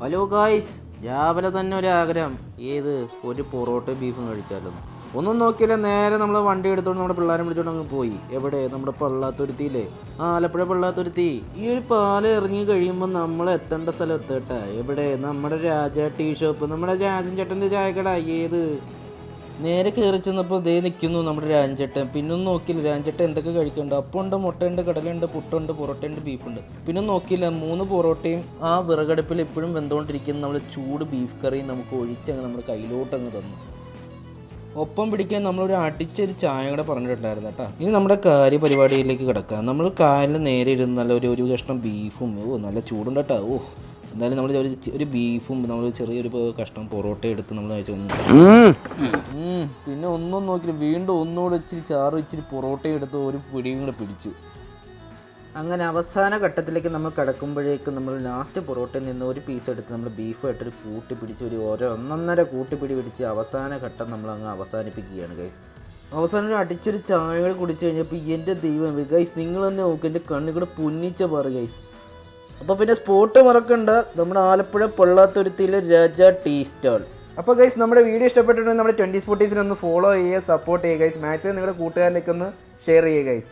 Hello guys, രാവിലെ തന്നെ ഒരു ആഗ്രഹം. ഒരു പൊറോട്ട ബീഫും കഴിച്ചാലോ. ഒന്നും നോക്കിയില്ല, നേരെ നമ്മൾ വണ്ടി എടുത്തോണ്ട് നമ്മുടെ പിള്ളേരെ വിളിച്ചോണ്ട് അങ്ങ് പോയി. എവിടെ? നമ്മുടെ പള്ളാത്തുരുത്തിയില്ലേ, ആലപ്പുഴ പള്ളാത്തുരുത്തി. ഈ ഒരു പാലം ഇറങ്ങി കഴിയുമ്പോൾ നമ്മൾ എത്തേണ്ട സ്ഥലം എത്തട്ടെ. എവിടെ? നമ്മുടെ രാജ ടീ ഷോപ്പ്, നമ്മുടെ രാജൻ ചേട്ടൻ്റെ ചായക്കട. നേരെ കയറി ചെന്നപ്പോൾ ദേ നിൽക്കുന്നു നമ്മുടെ രാജൻചേട്ടൻ. പിന്നൊന്നും നോക്കിയില്ല, രാജൻചേട്ടൻ എന്തൊക്കെ കഴിക്കുന്നുണ്ട്. അപ്പമുണ്ട്, മുട്ടയുണ്ട്, കടലുണ്ട്, പുട്ടുണ്ട്, പൊറോട്ടയുണ്ട്, ബീഫുണ്ട്. പിന്നെ നോക്കിയില്ല, 3 പൊറോട്ടയും ആ വിറകടുപ്പിൽ എപ്പോഴും വെന്തുകൊണ്ടിരിക്കുന്ന നമ്മൾ ചൂട് ബീഫ് കറിയും നമുക്ക് ഒഴിച്ചങ്ങ് നമ്മുടെ കയ്യിലോട്ടങ്ങ് തന്നു. ഒപ്പം പിടിക്കാൻ നമ്മളൊരു അടിച്ചൊരു ചായ കൂടെ പറഞ്ഞിട്ടുണ്ടായിരുന്നു കേട്ടോ. ഇനി നമ്മുടെ കാര്യപരിപാടിയിലേക്ക് കിടക്കാം. നമ്മൾ കായലിൽ നേരെ ഇരുന്ന് നല്ല ഒരു കഷ്ണം ബീഫും, നല്ല ചൂടുണ്ട് കേട്ടോ. എന്തായാലും നമ്മൾ ഒരു ബീഫും നമ്മൾ ചെറിയൊരു കഷ്ണം പൊറോട്ട എടുത്ത് നമ്മൾ പിന്നെ ഒന്നും നോക്കില്ല, വീണ്ടും ഒന്നുകൂടെ ഇച്ചിരി ചാറ് ഇച്ചിരി പൊറോട്ട എടുത്ത് ഒരു പിടിയും കൂടെ പിടിച്ചു. അങ്ങനെ അവസാന ഘട്ടത്തിലേക്ക് നമ്മൾ കിടക്കുമ്പോഴേക്കും നമ്മൾ ലാസ്റ്റ് പൊറോട്ടയിൽ നിന്ന് ഒരു പീസ് എടുത്ത് നമ്മൾ ബീഫായിട്ടൊരു കൂട്ടി പിടിച്ച് ഒരു ഒന്നൊന്നര കൂട്ടിപ്പിടി പിടിച്ച് അവസാന ഘട്ടം നമ്മൾ അങ്ങ് അവസാനിപ്പിക്കുകയാണ് ഗൈസ്. അവസാനം ഒരു അടിച്ചൊരു ചായ കുടിച്ചു കഴിഞ്ഞപ്പോൾ എൻ്റെ ദൈവം ഗൈസ്, നിങ്ങൾ തന്നെ നോക്കും, എൻ്റെ കണ്ണിൽ കൂടെ പൊന്നിച്ച പറ ഗൈസ്. അപ്പോൾ പിന്നെ സ്പോട്ട് മറക്കണ്ട, നമ്മുടെ ആലപ്പുഴ പൊള്ളാത്തുരുത്തിയിലെ രാജ ടീ സ്റ്റാൾ. അപ്പോൾ ഗൈസ്, നമ്മുടെ വീഡിയോ ഇഷ്ടപ്പെട്ടിട്ടുണ്ടെങ്കിൽ നമ്മുടെ 20 സ്പോട്ടീസിനെ ഒന്ന് ഫോളോ ചെയ്യുക, സപ്പോർട്ട് ചെയ്യുക ഗൈസ്. മാക്സിമം നിങ്ങളുടെ കൂട്ടുകാരിലേക്ക് ഒന്ന് ഷെയർ ചെയ്യുക ഗൈസ്.